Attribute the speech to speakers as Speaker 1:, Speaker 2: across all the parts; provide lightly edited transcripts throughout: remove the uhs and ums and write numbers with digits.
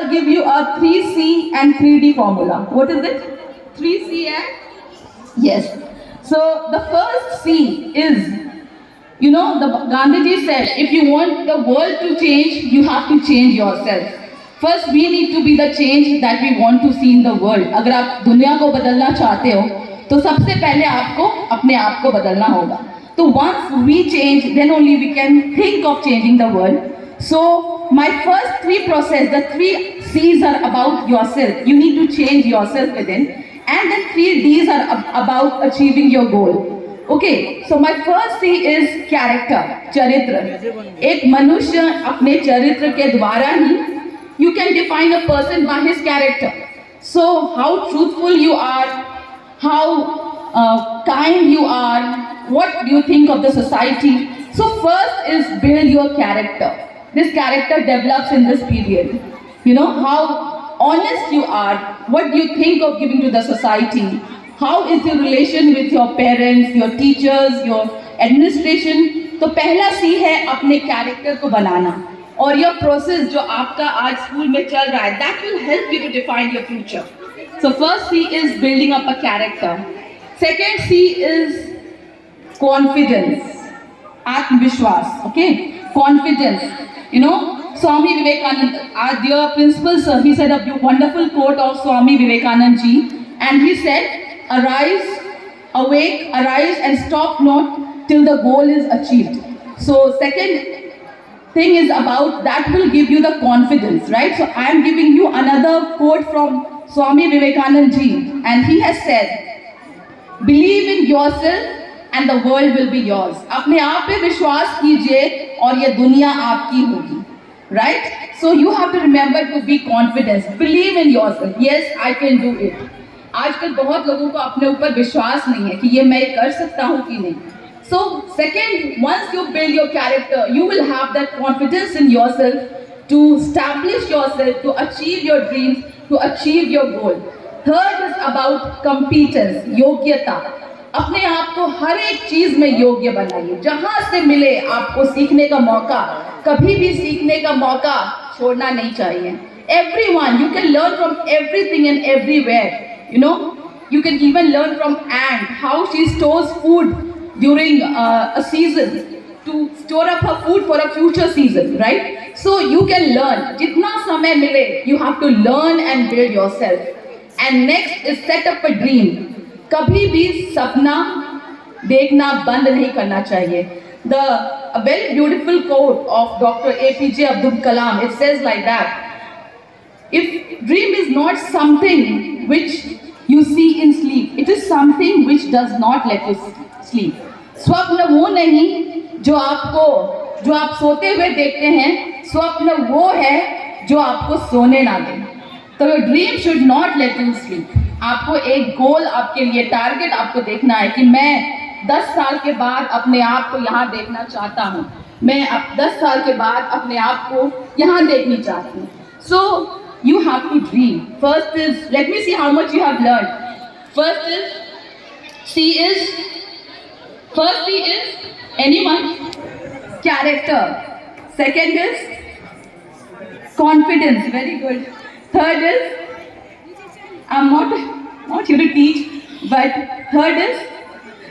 Speaker 1: I'll give you a 3C and 3D formula. What is it? 3C and? Yes. So the first C is, the Gandhiji said, if you want the world to change, you have to change yourself. First, we need to be the change that we want to see in the world. अगर आप दुनिया को बदलना चाहते हो, तो सबसे पहले आपको अपने आप को बदलना होगा. So once we change, then only we can think of changing the world. So my first three process, the 3 C's are about yourself. You need to change yourself within. And then 3 D's are about achieving your goal. Okay, so my first C is character, चरित्र. एक मनुष्य अपने चरित्र के द्वारा ही, you can define a person by his character. So how truthful you are, how kind you are, what do you think of the society. So first is build your character. This character develops in this period. How honest you are, what do you think of giving to the society, how is your relation with your parents, your teachers, your administration. तो पहला सी है अपने character को बनाना. और यह process जो आपका आज स्कूल में चल रहा है, that will help you to define your future. So first C is building up a character. Second C is confidence, आत्मविश्वास. Okay, confidence. Swami Vivekananda, our dear principal sir, he said a wonderful quote of Swami Vivekananda ji, and he said, arise, awake, arise and stop not till the goal is achieved. So second thing is about that will give you the confidence, right? So I am giving you another quote from Swami Vivekananda ji, and he has said, believe in yourself and the world will be yours. अपने आप पे विश्वास कीजिए और ये दुनिया आपकी होगी. Right? So you have to remember to be confident. Believe in yourself. Yes, I can do it. आजकल बहुत लोगों को अपने ऊपर विश्वास नहीं है कि ये मैं कर सकता हूँ कि नहीं. So second, once you build your character, you will have that confidence in yourself to establish yourself, to achieve your dreams, to achieve your goal. Third is about competence, योग्यता. अपने आप को हर एक चीज में योग्य बनाइए. जहां से मिले आपको सीखने का मौका, कभी भी सीखने का मौका छोड़ना नहीं चाहिए. Everyone, you can learn from everything and everywhere. You can even learn from ant, how she stores food during a season to store up her food for a future season, right? So you can learn. जितना समय मिले, you have to learn and build yourself. And next is set up a dream. कभी भी सपना देखना बंद नहीं करना चाहिए. A very beautiful quote of Dr. APJ Abdul Kalam, it says like that, if dream is not something which you see in sleep, it is something which does not let you sleep. स्वप्न वो नहीं जो आप सोते हुए देखते हैं, स्वप्न वो है जो आपको सोने ना दे. तो your dream should not let you sleep. आपको एक गोल, आपके लिए टारगेट आपको देखना है कि मैं 10 साल के बाद अपने आप को यहाँ देखना चाहता हूँ. मैं अब 10 साल के बाद अपने आप को यहाँ देखनी चाहती हूँ. So you have to dream. First is, let me see how much you have learned. First is anyone? Character. Second is confidence. Very good. Third is, I'm not here to teach, but third is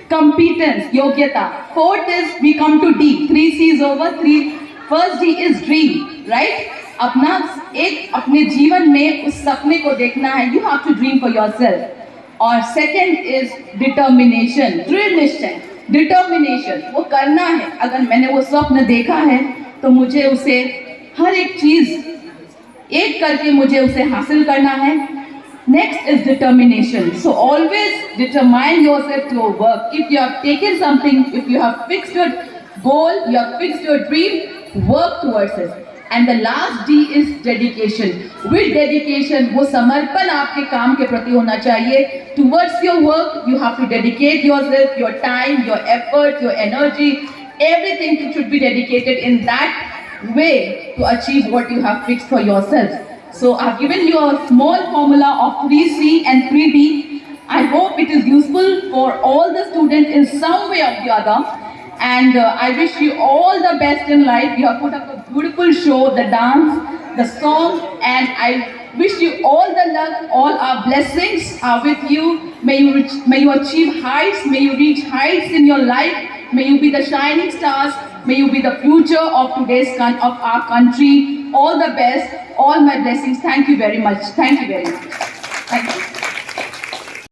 Speaker 1: competence, yogyata. Fourth is, we come to D. 3 C's over 3. First D is dream, right? अपने जीवन में उस सपने को देखना है. You have to dream for yourself. और second is determination, दृढ़ निश्चय. Determination, वो करना है. अगर मैंने वो स्वप्न देखा है तो मुझे उसे हर एक चीज एक करके मुझे उसे हासिल करना है. Next is determination. So always determine yourself to your work. If you have taken something, if you have fixed your goal, you have fixed your dream, work towards it. And the last D is dedication. With dedication, वो समर्पण आपके काम के प्रति होना चाहिए. Towards your work, you have to dedicate yourself, your time, your effort, your energy. Everything should be dedicated in that way to achieve what you have fixed for yourself. So I've given you a small formula of 3C and 3D. I hope it is useful for all the students in some way or the other. And I wish you all the best in life. You have put up a beautiful show, the dance, the song, and I wish you all the luck. All our blessings are with you. May you achieve heights. May you reach heights in your life. May you be the shining stars. May you be the future of of our country. All the best. All my blessings. Thank you very much. Thank you very much. Thank you.